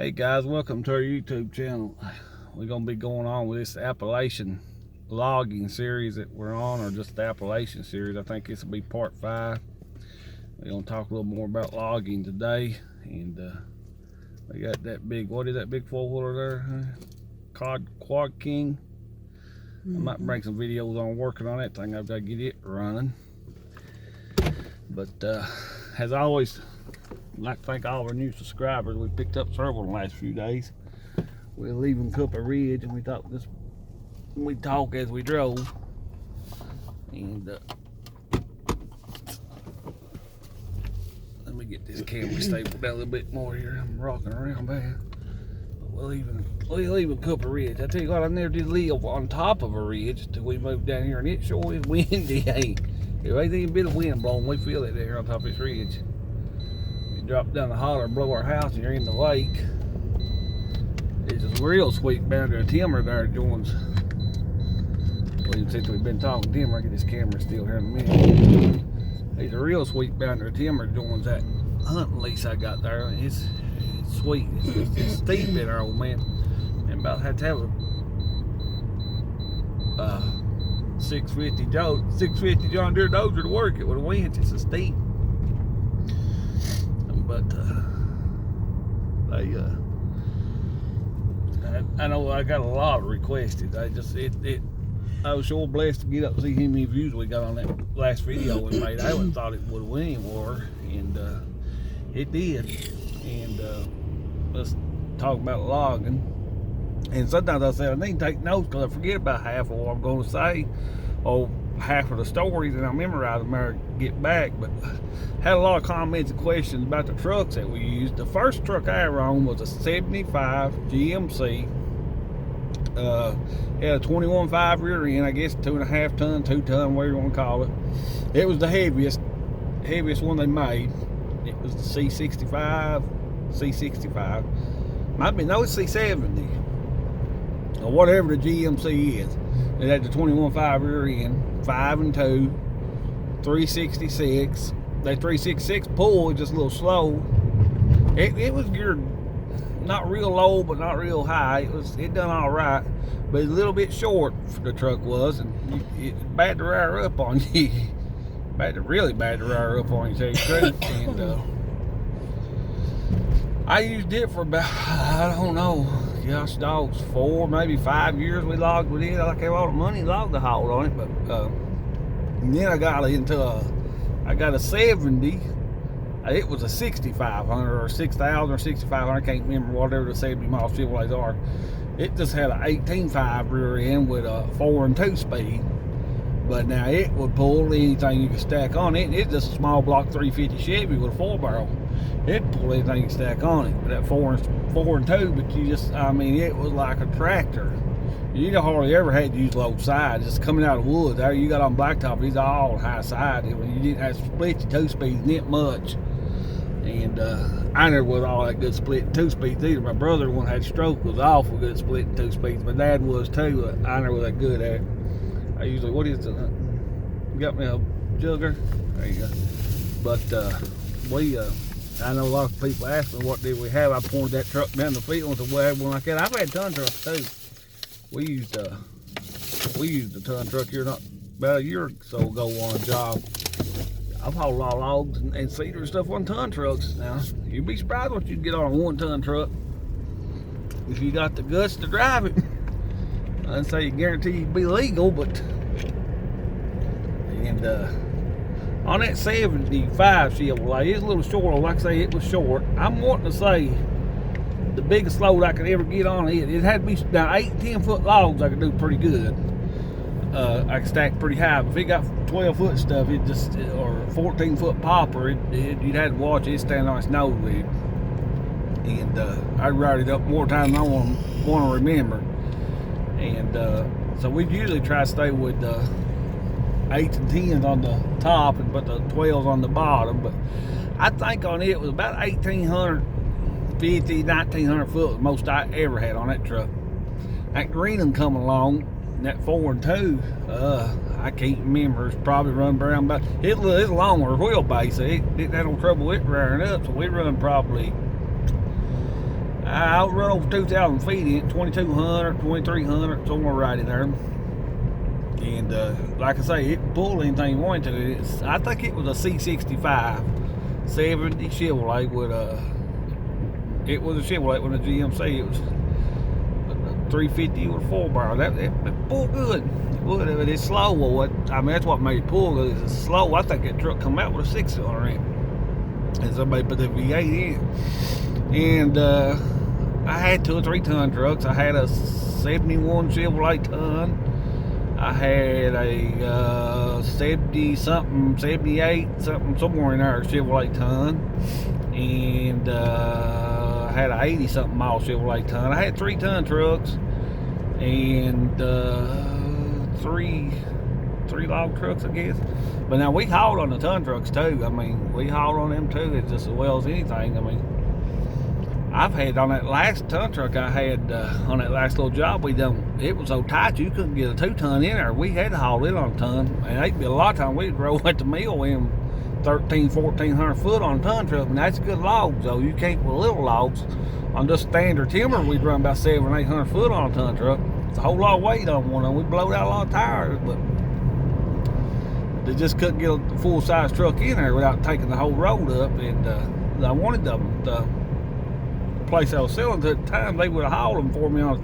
Hey guys, welcome to our YouTube channel. We're going to be going on with this Appalachian logging series that we're on, or just the Appalachian series. I think this will be part 5. We're going to talk a little more about logging today. And we got that big, what is that big 4-wheeler there? Quad King. I might bring some videos on working on that thing. I've got to get it running. But as always, I'd like to thank all of our new subscribers. We picked up several in the last few days. We're leaving Cooper Ridge, and we talk as we drove. And let me get this camera stapled down a little bit more here. I'm rocking around bad. We're leaving Cooper Ridge. I tell you what, I never did live on top of a ridge until we moved down here, and it sure is windy. Hey, if ain't even a bit of wind blowing, we feel it there on top of this ridge. Drop down the holler, blow our house, and you're in the lake. It's a real sweet boundary of timber there that joins. Well, since we've been talking timber, I get this camera still here in a minute. It's a real sweet boundary of timber that joins that hunting lease I got there. It's sweet. It's steep in there, old man. And about had to have a 650 John Deere dozer to work it with a winch. It's a steep. But I know I got a lot requested. I was sure blessed to get up and see how many views we got on that last video we made. I wouldn't thought it would win anymore, and it did. And let's talk about logging. And sometimes I say I need to take notes because I forget about half of what I'm going to say, or half of the stories, and I memorize them or get back. But had a lot of comments and questions about the trucks that we used. The first truck I ever owned was a 75 GMC. Had a 21.5 rear end, I guess 2.5 ton, 2 ton, whatever you want to call it. It was the heaviest one they made. It was the C65. Might be, no, it's C70 or whatever the GMC is. It had the 21.5 rear end, 5 and 2, 366. That 366 pull was just a little slow. It was geared not real low, but not real high. It done all right, but a little bit short for the truck was, and it bad to rear up on you. Really bad to rear up on you, tell you the truth. And I used it for about, I don't know, gosh dogs, 4, maybe 5 years we logged with it. I have all the money logged the haul on it, but and then I got a 70. It was a 6500 or 6000 or 6500. I can't remember, whatever the 70 mile Chevrolets are. It just had an 18.5 rear end with a 4 and 2 speed. But now it would pull anything you could stack on it. It's just a small block 350 Chevy with a 4-barrel. It'd pull anything you could stack on it. But that 4 and 2, but it was like a tractor. You hardly ever had to use low side. Just coming out of the woods there, you got on blacktop, it's all high side. You didn't have to split your 2 speeds, not much. And I never was all that good splitting 2 speeds either. My brother, one had a stroke, was awful good splitting 2 speeds. My dad was too. I never was that good at it. I usually, what is it? You got me a jugger? There you go. But I know a lot of people ask me what did we have. I pointed that truck down the field and said, well, I had one like that. I've had ton trucks too. We used a ton truck here about a year or so ago on a job. I've hauled a lot of logs and cedar and stuff on ton trucks. Now, you'd be surprised what you'd get on a 1-ton truck if you got the guts to drive it. I didn't say you guarantee you'd be legal, but on that 75 Chevrolet, it's a little short. Like I say, it was short. I'm wanting to say the biggest load I could ever get on it. It had to be now 8 and 10 foot logs. I could do pretty good. I could stack pretty high. But if it got 12 foot stuff, or 14 foot popper, you'd have to watch it stand on its nose with it. And I ride it up more times than I want to remember. And so we usually try to stay with 8s and 10s on the top, but the 12s on the bottom. But I think on it was about 1,850, 1,900 foot, the most I ever had on that truck. That green come along, and that 4 and 2, I can't remember. It's probably run around about, it's a longer wheelbase. It didn't have no trouble with rearing up, so we run probably, I run over 2,000 feet in it, 2,200, 2,300, somewhere right in there. And like I say, it can pull anything you want to. I think it was a C65 70 Chevrolet with it was a Chevrolet with a GMC. It was a 350 with a 4-bar. It pulled good. But it's slow. I mean, that's what made it pull good. It's slow. I think that truck come out with a 6-cylinder in it. And somebody put the V8 in. And I had 2 or 3 ton trucks. I had a 71 Chevrolet ton. I had a 70-something, 78-something, somewhere in there, Chevrolet ton. And I had a 80-something mile Chevrolet ton. I had 3 ton trucks and 3 log trucks, I guess. But now we hauled on the ton trucks too. I mean, we hauled on them too. It's just as well as anything. I mean, I've had on that last ton truck I had on that last little job we done, it was so tight you couldn't get a 2-ton in there. We had to haul it on a ton. And they'd be a lot of times we'd roll at the mill in 1,400 foot on a ton truck, and that's good logs though. You can't with little logs. On just standard timber we'd run about 700 or 800 foot on a ton truck. It's a whole lot of weight on one of them. We blowed out a lot of tires, but they just couldn't get a full-size truck in there without taking the whole road up. And I wanted the place I was selling to at the time, they would have hauled them for me on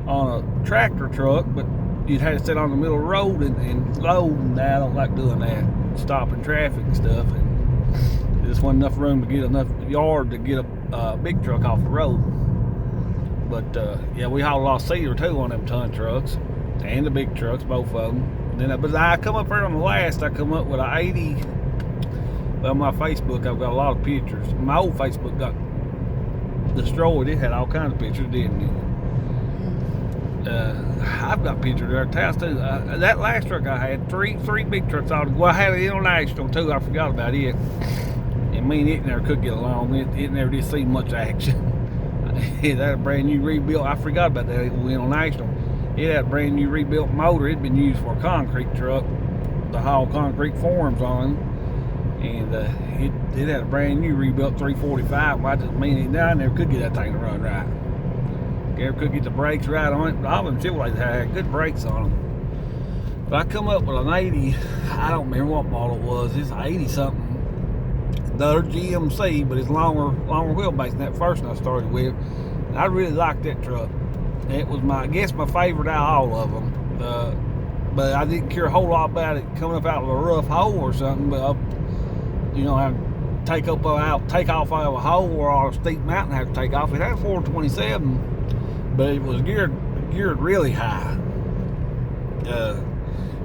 a tractor truck, but you'd have to sit on the middle of the road and load, and I don't like doing that, stopping traffic and stuff. And there just wasn't enough room to get enough yard to get a big truck off the road. But yeah, we hauled a lot of cedar too on them ton trucks and the big trucks, both of them. But I come up there on the last, I come up with a 80. Well, my Facebook, I've got a lot of pictures. My old Facebook got destroyed. It had all kinds of pictures, didn't it? I've got pictures there at the house too. That last truck I had, three big trucks all. Well, I had an international too. I forgot about it. And me and it never could get along. It never did see much action. It had a brand new rebuilt. I forgot about that international. It had a brand new rebuilt motor. It'd been used for a concrete truck to haul concrete forms on. And it had a brand new rebuilt 345. I just mean I never could get that thing to run right. Never could get the brakes right on it. But all of them Chevrolets had good brakes on them. But I come up with an 80. I don't remember what model it was. It's 80 something. Another GMC, but it's longer wheelbase than that first one I started with. And I really liked that truck. It was I guess my favorite out of all of them. But I didn't care a whole lot about it coming up out of a rough hole or something. But you know, I take off out of a hole or on a steep mountain, I have to take off. It had a 427, but it was geared really high.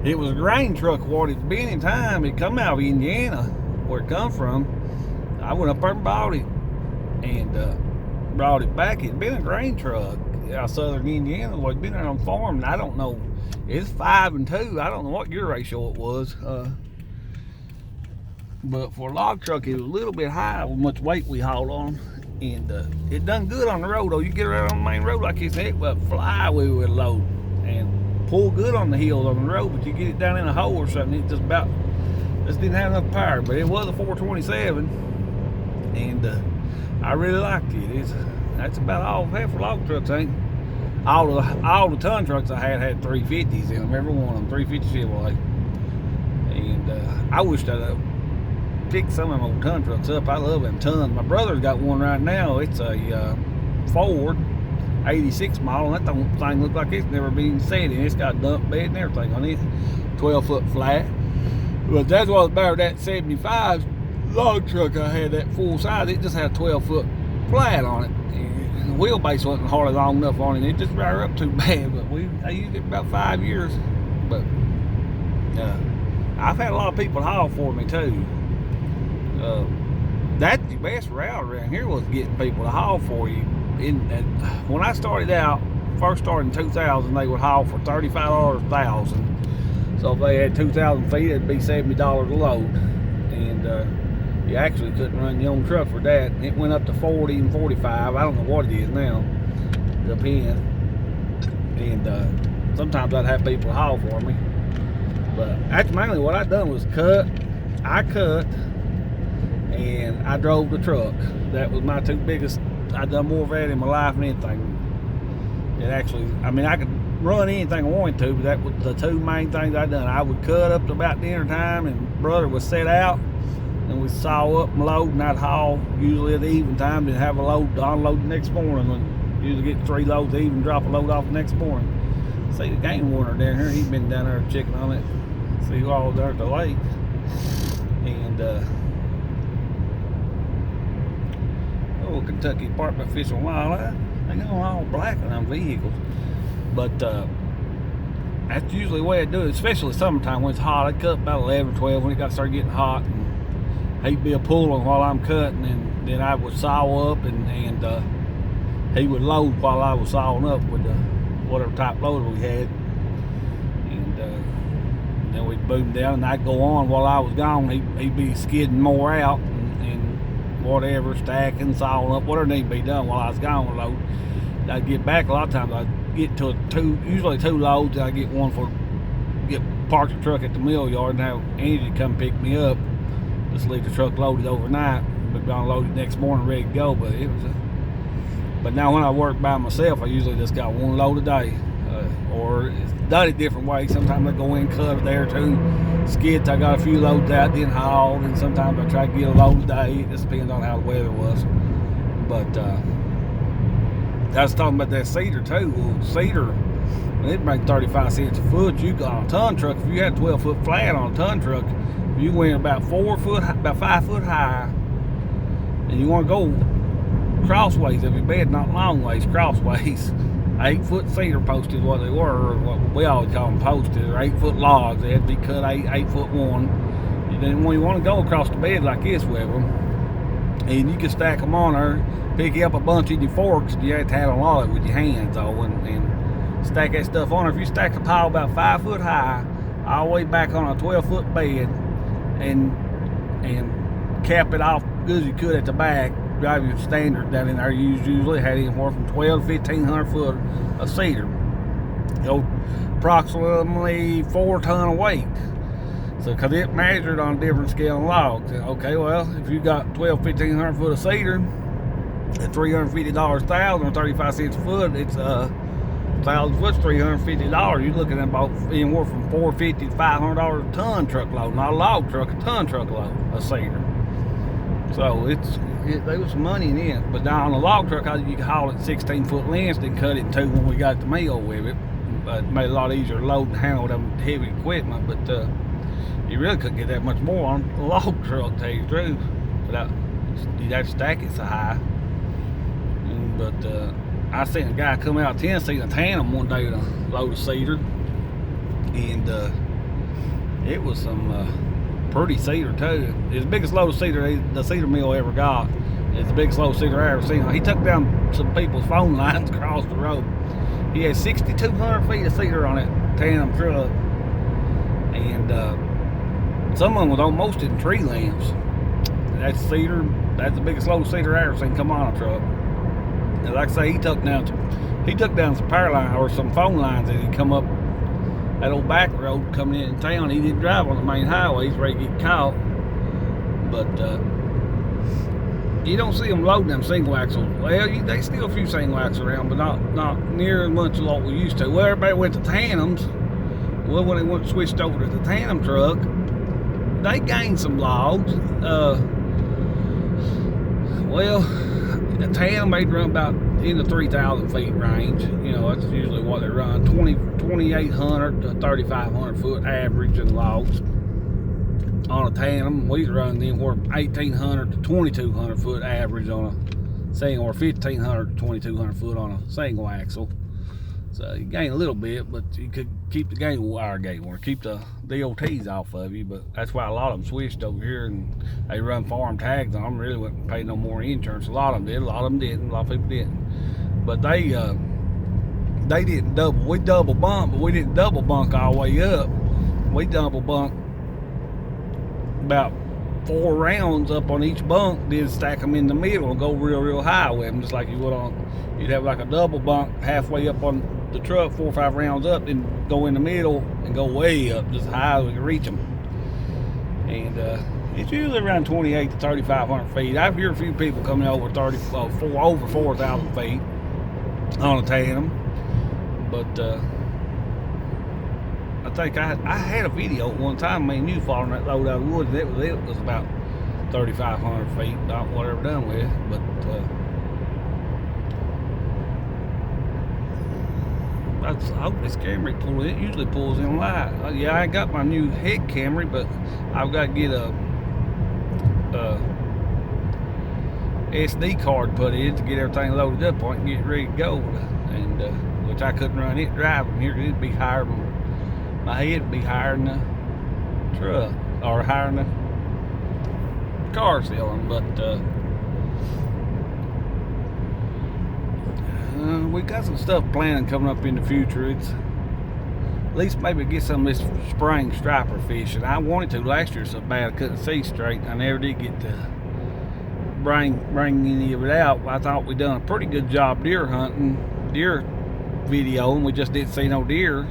It was a grain truck what it's been in time. It come out of Indiana, where it come from. I went up there and bought it and brought it back. It'd been a grain truck out of southern Indiana. Well, it'd been there on farm, and I don't know. It's 5 and 2. I don't know what gear ratio it was. But for a log truck, it was a little bit high with much weight we hauled on. And it done good on the road, though. You get around on the main road like this, it would fly with a load and pull good on the hills on the road. But you get it down in a hole or something, it just didn't have enough power. But it was a 427, and I really liked it. That's about all I've had for log trucks, ain't it? All the ton trucks I had 350s in them, every one of them, 350 Chevrolet. And I wished I'd pick some of them old ton trucks up. I love them tons. My brother's got one right now. It's a Ford 86 model, and that thing looks like it's never been set in. It's got a dump bed and everything on it, 12 foot flat. But that's what's better. That 75 log truck I had, that full size, it just had a 12 foot flat on it. And the wheelbase wasn't hardly long enough on it. It just ran up too bad. But I used it about 5 years. But I've had a lot of people haul for me too. That's the best route around here, was getting people to haul for you. When I started out, first started in 2000, they would haul for $35 a thousand. So if they had 2,000 feet, it'd be $70 a load. And you actually couldn't run your own truck for that. It went up to 40 and 45. I don't know what it is now. Depends. And sometimes I'd have people haul for me. But that's mainly what I done was cut. I cut and I drove the truck. That was my two biggest I done more of that in my life than anything. It actually, I mean, I could run anything I wanted to, but that was the two main things I done. I would cut up to about dinner time, and brother would set out, and we'd saw up and load, and I'd haul usually at the evening time, then have a load to unload the next morning. And usually get 3 loads even, drop a load off the next morning. See the game warner down here, he's been down there checking on it. See who all was there at the lake. And Kentucky Department of Fish and Wildlife, they go all black on them vehicles. But that's usually the way I do it, especially summertime when it's hot. I'd cut about 11 or 12 when it got started getting hot, and he'd be a pulling while I'm cutting, and then I would saw up, and he would load while I was sawing up with the whatever type loader we had, and then we'd boom down, and I'd go on while I was gone. He'd be skidding more out, and whatever, stacking, sawing up, whatever needed to be done while I was gone with load. I'd get back, a lot of times I'd get to usually 2 loads, and I'd get one park the truck at the mill yard and have Angie come pick me up. Just leave the truck loaded overnight, but gonna load it next morning ready to go. But but now when I work by myself, I usually just got 1 load a day, or it's done it different ways. Sometimes I go in, cut it there too, skid till I got a few loads out, then haul, and sometimes I try to get a load a day. It just depends on how the weather was. But I was talking about that cedar too. Well, cedar, it make 35 cents a foot. You got on a ton truck. If you had a 12-foot flat on a ton truck, if you went about 4 foot, about 5 foot high, and you want to go crossways of your bed, not long ways, crossways. 8-foot cedar posts is what they were, or what we always call them posted, or 8-foot logs. They had to be cut 8 foot one. And then when you want to go across the bed like this with them, and you can stack them on there, pick you up a bunch in your forks, you have to have a lot of it with your hands though, and stack that stuff on there. If you stack a pile about 5 foot high, all the way back on a 12-foot bed, and cap it off good as you could at the back, drive your standard down in there, you usually had anywhere from 12 to 1,500 foot of cedar. Approximately 4 ton of weight. So, because it measured on a different scale of logs. Okay, well, if you got 1,500 foot of cedar at $350 a thousand, or 35 cents a foot, it's 1,000 foot's $350. You're looking at about anywhere from $450 to $500 a ton truckload, not a log truck, a ton truckload of cedar. So there was some money in it. But now on the log truck, you could haul it 16-foot lengths, then cut it in 2 when we got the mill with it. It made it a lot easier to load and handle them heavy equipment. But you really couldn't get that much more on a log truck, to tell you the truth. You'd have to stack it so high. But I seen a guy come out of Tennessee in a tandem one day with a load of cedar, and it was some pretty cedar too. It's the biggest load of cedar the cedar mill ever got. It's the biggest load of cedar I ever seen. He took down some people's phone lines across the road. He had 6,200 feet of cedar on that tandem truck, and some of them was almost in tree limbs. That's cedar. That's the biggest load of cedar I ever seen come on a truck. And like I say, he took down some power line or some phone lines, and he come up that old back road coming in town. He didn't drive on the main highway. He's ready to get caught. But you don't see them loading them single axles. Well, they still a few single axles around, but not near as much as what we used to. Well, everybody went to tandems. Well, when they switched over to the tandem truck, they gained some logs. Well, the tandem may run about in the 3,000 feet range. You know, that's usually what they run. 2,800 to 3,500 foot average in logs. On a tandem, we run anywhere from 1,800 to 2,200 foot average on a single, or 1,500 to 2,200 foot on a single axle. So you gain a little bit, but you could keep the keep the DOTs off of you. But that's why a lot of them switched over here, and they run farm tags on them. Really wouldn't pay no more insurance. A lot of them did, a lot of them didn't, a lot of people didn't. But they didn't double. We double bunk, but we didn't double bunk all the way up. We double bunk about 4 rounds up on each bunk, then stack them in the middle and go real high with them, just like you would on. You'd have like a double bunk halfway up on the truck, 4 or 5 rounds up, then go in the middle and go way up, just high as we can reach them. And It's usually around 28 to 3,500 feet. I've heard a few people coming over over 4,000 feet on a tandem, but I think I had a video at one time, me and you following that load out of the woods, and it was about 3,500 feet, not whatever done with, but I hope this Camry pulls. It usually pulls in light. Yeah, I got my new head Camry, but I've got to get a SD card put in to get everything loaded up on it and get ready to go. And which I couldn't run it driving here. It'd be higher than my head would be higher than the truck or higher than the car ceiling, but we got some stuff planning coming up in the future. It's at least maybe get some of this spring striper fishing. I wanted to last year so bad I couldn't see straight. I never did get to bring any of it out. I thought we done a pretty good job deer hunting, deer video, and we just didn't see no deer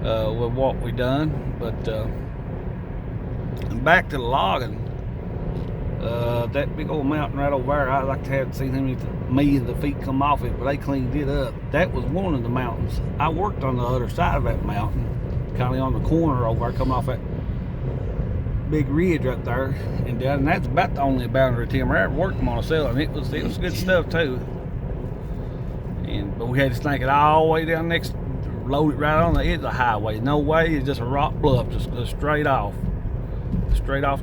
with what we done. But back to the logging. That big old mountain right over there, I'd like to have seen how many of the feet come off it, but they cleaned it up. That was one of the mountains. I worked on the other side of that mountain, kind of on the corner over there, come off that big ridge right there and down, and that's about the only boundary timber I ever worked them on a cell, and it was good stuff too. But we had to snake it all the way down next, load it right on the edge of the highway. No way, it's just a rock bluff, just straight off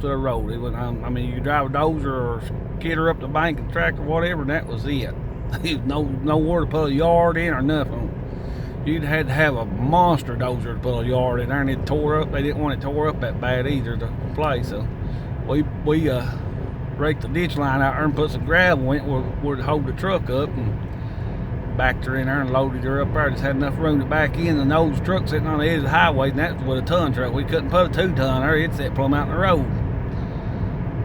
to the road. It was, I mean, you could drive a dozer or skidder up the bank and track or whatever, and that was it. Nowhere to put a yard in or nothing. You'd had to have a monster dozer to put a yard in there, and it tore up. They didn't want it tore up that bad either to play, so we raked the ditch line out there and put some gravel in it where to hold the truck up, and backed her in there and loaded her up there. Just had enough room to back in, and those trucks sitting on the edge of the highway, and that was with a ton truck. We couldn't put a 2-ton there. It sat plumb out in the road.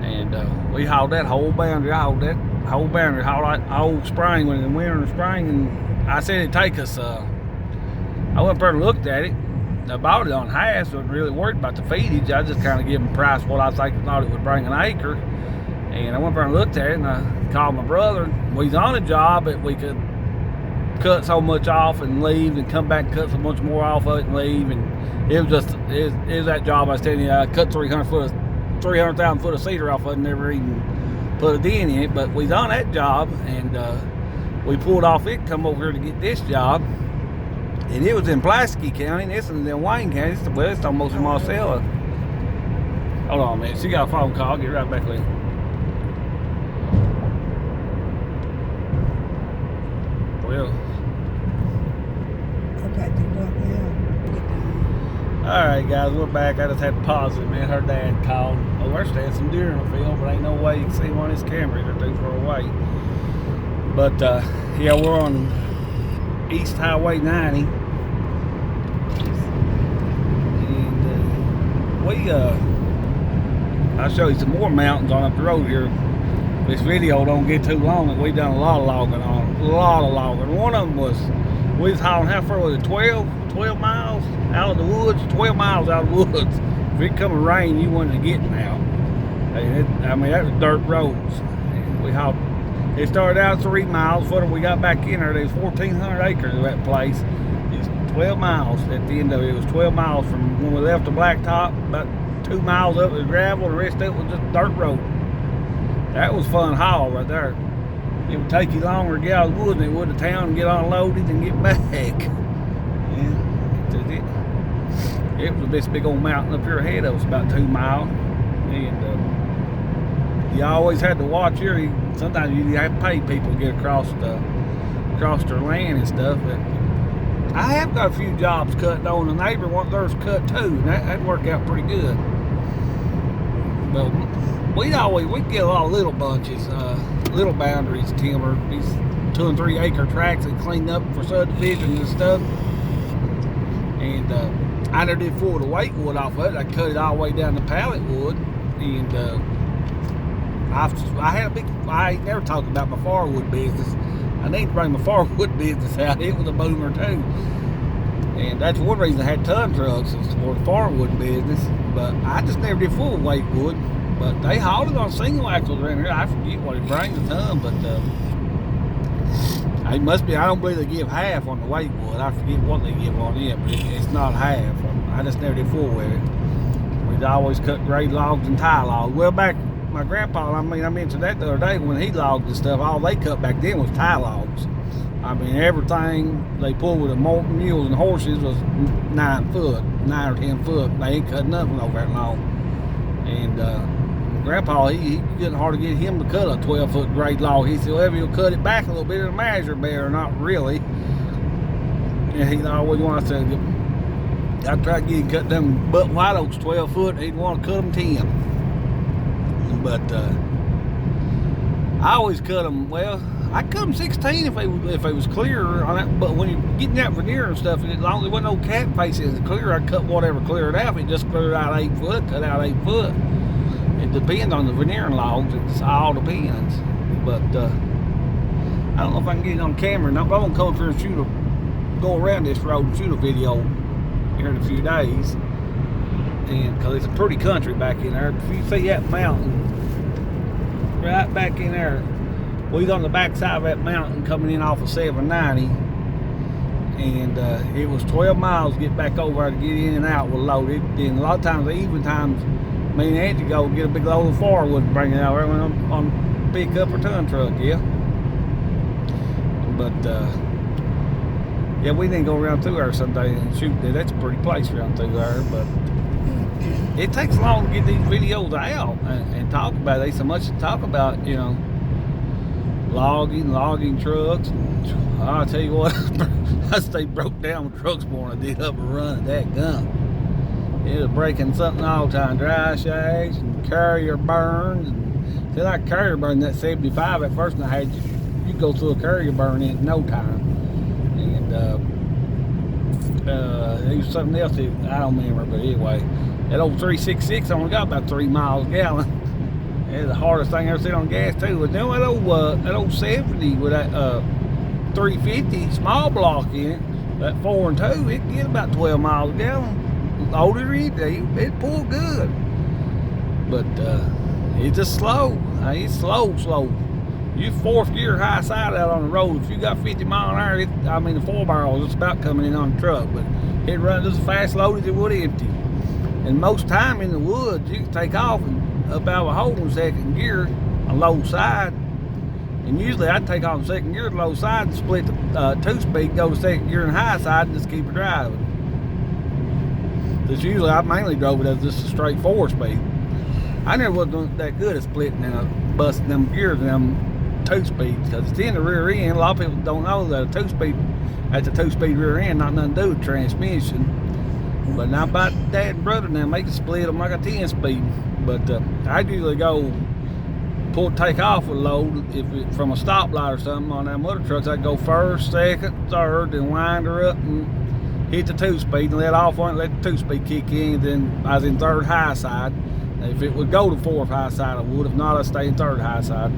And we hauled that whole boundary. I hauled that whole boundary, hauled that whole spring, when in winter and spring, and I said it'd take us, I went up there and looked at it. I bought it on half, so I wasn't really worried about the feedage. I just kind of gave them a price what I thought it would bring an acre. And I went up there and looked at it, and I called my brother. Well, he's on a job that we could cut so much off and leave, and come back and cut so much more off of it and leave. And it was that job I was telling you. I cut 300,000 foot of cedar off of it and never even put a dent in it. But we was on that job, and we pulled off it, come over here to get this job, and it was in Pulaski County, and this is in Wayne County. It's almost in Marcella. Hold on a minute, she got a phone call. I'll get right back with you. Well, alright guys, we're back. I just had to pause it, man. Her dad called. Oh, we're standing some deer in the field, but ain't no way you can see one of his cameras. They're too far away. But yeah, we're on East Highway 90, and I'll show you some more mountains on up the road here. This video don't get too long, and we've done a lot of logging on it. A lot of logging. One of them was, we was hauling, how far was it, 12 miles out of the woods? 12 miles out of the woods. If it come and rain, you wasn't getting out. I mean, that was dirt roads. And we hauled, it started out 3 miles. Before we got back in there, there was 1,400 acres of that place. It's 12 miles at the end of it. It was 12 miles from when we left the blacktop. About 2 miles up was gravel, the rest of it was just dirt road. That was fun haul right there. It would take you longer to get out of the woods than it would to town and get unloaded and get back. Yeah, it was this big old mountain up here ahead of us, about 2 miles. And you always had to watch here. Sometimes you have to pay people to get across their land and stuff. But I have got a few jobs cut on. The neighbor wants theirs cut too, and that worked out pretty good. But we'd get a lot of little bunches, little boundaries of timber, these 2 and 3 acre tracts that cleaned up for subdivisions and stuff. And I never did pull the weight wood off of it. I cut it all the way down to pallet wood. And I ain't never talked about my firewood business. I need to bring my firewood business out. It was a boomer too. And that's one reason I had ton trucks, is for the firewood business. But I just never did full weight wood. But they hauled it on single axles around here. I forget what it brings a ton, but it must be. I don't believe they give half on the weight wood. I forget what they give on it, but it's not half. I just never did fool with it. We'd always cut grade logs and tie logs. Well, back my grandpa, I mentioned that the other day when he logged and stuff. All they cut back then was tie logs. I mean, everything they pulled with the mules and horses was 9 or 10 foot. They ain't cut nothing over that long. And Grandpa, he couldn't hardly get him to cut a 12-foot grade log. He said, well, he'll cut it back a little bit and measure better, not really. And he always wanted to. I tried to get him cut them butt white oaks 12 foot. He'd want to cut them 10. But I always cut them. Well, I cut them 16 if it was clear on that. But when you're getting that veneer and stuff, as long as there wasn't no cat faces clear, I cut whatever cleared out. If it just cleared out 8 foot, cut out 8 foot. It depends on the veneering logs. It's all depends. But I don't know if I can get it on camera. No, but I'm gonna come up here and go around this road and shoot a video here in a few days. And because it's a pretty country back in there. If you see that mountain right back in there, we's on the back side of that mountain coming in off of 790, and it was 12 miles to get back over there to get in and out with loaded. And a lot of times, even times, me and Angie go get a big load of firewood and bring it out there on pickup or ton truck, yeah. But yeah, we didn't go around through there someday and shoot there. That's a pretty place around through there, but it takes long to get these videos out and talk about it. There's so much to talk about, you know. Logging trucks. I'll tell you what, I stayed broke down with trucks more than I did up and running that gun. It was breaking something all the time. Dry shafts and carrier burns. And see, like carrier burn, that 75 at first, and I had you go through a carrier burn in no time. And it was something else that I don't remember, but anyway, that old 366 only got about 3 miles a gallon. It's the hardest thing I ever seen on gas too. But then that old 70 with that 350 small block in it, that 4 and 2, it get about 12 miles a gallon. Older it pulled good. But it's just slow. It's slow. You 4th gear high side out on the road. If you got 50 mile an hour, the 4 barrel is just about coming in on the truck, but it runs just as fast load as it would empty. And most time in the woods, you can take off and up out of a hole in 2nd gear on low side. And usually I'd take off in 2nd gear to low side and split the 2-speed, go to 2nd gear and high side and just keep it driving. Because usually I mainly drove it as just a straight 4-speed. I never was doing that good at splitting and busting them gears and them 2-speeds, because it's in the rear end. A lot of people don't know that a 2-speed, at the 2-speed rear end, not nothing to do with transmission. But now about dad and brother now, they can split them like a 10-speed. But I usually go take off with a load if it, from a stoplight or something on them other trucks. I'd go 1st, 2nd, 3rd, then wind her up and hit the 2-speed and let off on it, let the 2-speed kick in. Then I was in 3rd high side. If it would go to 4th high side, I would. If not, I'd stay in 3rd high side.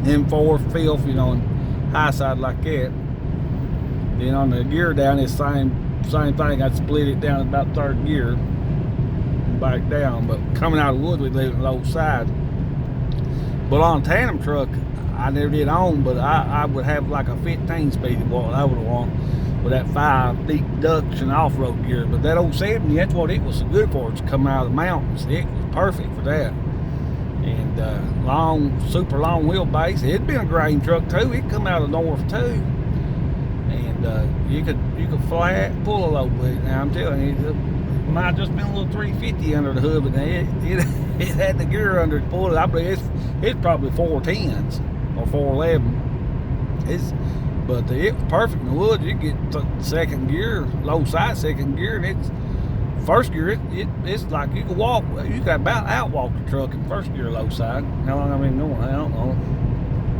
Then 4th, 5th, you know, and high side like that. Then on the gear down, it's same thing. I'd split it down about 3rd gear and back down. But coming out of the woods, we'd leave it low side. But on a tandem truck, I never did own, but I would have like a 15-speed is what I would want with that 5 deep ducks and off-road gear. But that old 70, that's what it was so good for. It's coming out of the mountains. It was perfect for that. And super long wheelbase. It'd been a grain truck too. It'd come out of the north too. And you could flat pull a load with it. Now I'm telling you, it might have just been a little 350 under the hood, but it had the gear under it pulled. I believe it's probably 410s or 411. But it was perfect in the woods. You get 2nd gear, low side 2nd gear, and it's 1st gear. It's like you could walk. You could about outwalk the truck in 1st gear low side. How long I've been doing? I don't know.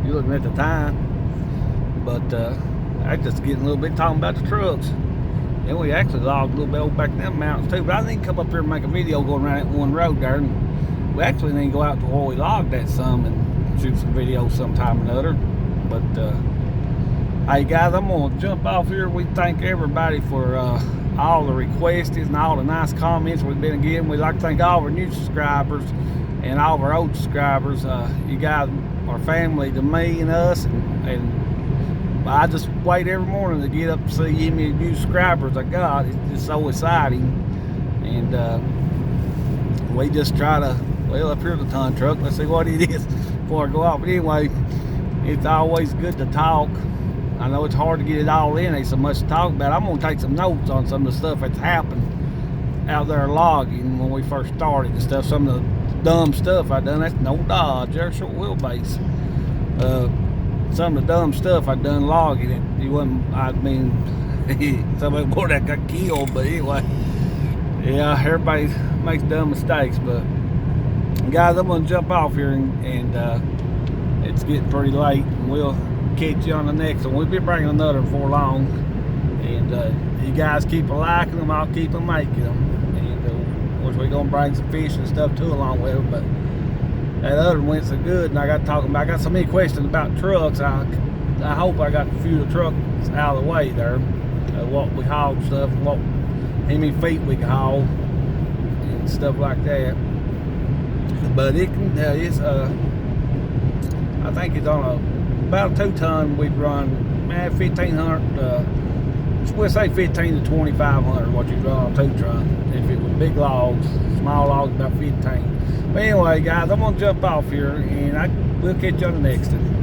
You're looking at the time. But I just getting a little bit talking about the trucks. And we actually logged a little bit over back in them mountains too. But I didn't come up here and make a video going around that one road there. And we actually need to go out to where we logged that some and shoot some videos sometime or another. But hey guys, I'm gonna jump off here. We thank everybody for all the requests and all the nice comments we've been getting. We'd like to thank all our new subscribers. and all of our old subscribers. You guys are family to me and us, and I just wait every morning to get up to see how many new subscribers I got. It's just so exciting, and we just try to, well, up here's the ton truck. Let's see what it is before I go off. But anyway, it's always good to talk. I know it's hard to get it all in. Ain't so much to talk about. I'm gonna take some notes on some of the stuff that's happened out there logging when we first started and stuff. Some of the dumb stuff I done. That's no Dodge. They're short wheelbase. Some of the dumb stuff I done logging. It wasn't. I mean, somebody more that got killed. But anyway, yeah, everybody makes dumb mistakes. But guys, I'm gonna jump off here and it's getting pretty late. And we'll catch you on the next one. We'll be bringing another before long. And you guys keep liking them. I'll keep them making them. And of course, we're gonna bring some fish and stuff too along with it. But that other one went so good, and I got talking about. I got so many questions about trucks. I hope I got a few of the trucks out of the way there. What we haul stuff, how many feet we can haul, and stuff like that. But it can. It's I think it's on about a 2-ton. We'd run 1,500. We'll say 1,500 to 2,500 what you run on a 2-ton. If it was big logs, small logs about 15. But anyway, guys, I'm gonna jump off here, and we'll catch you on the next one.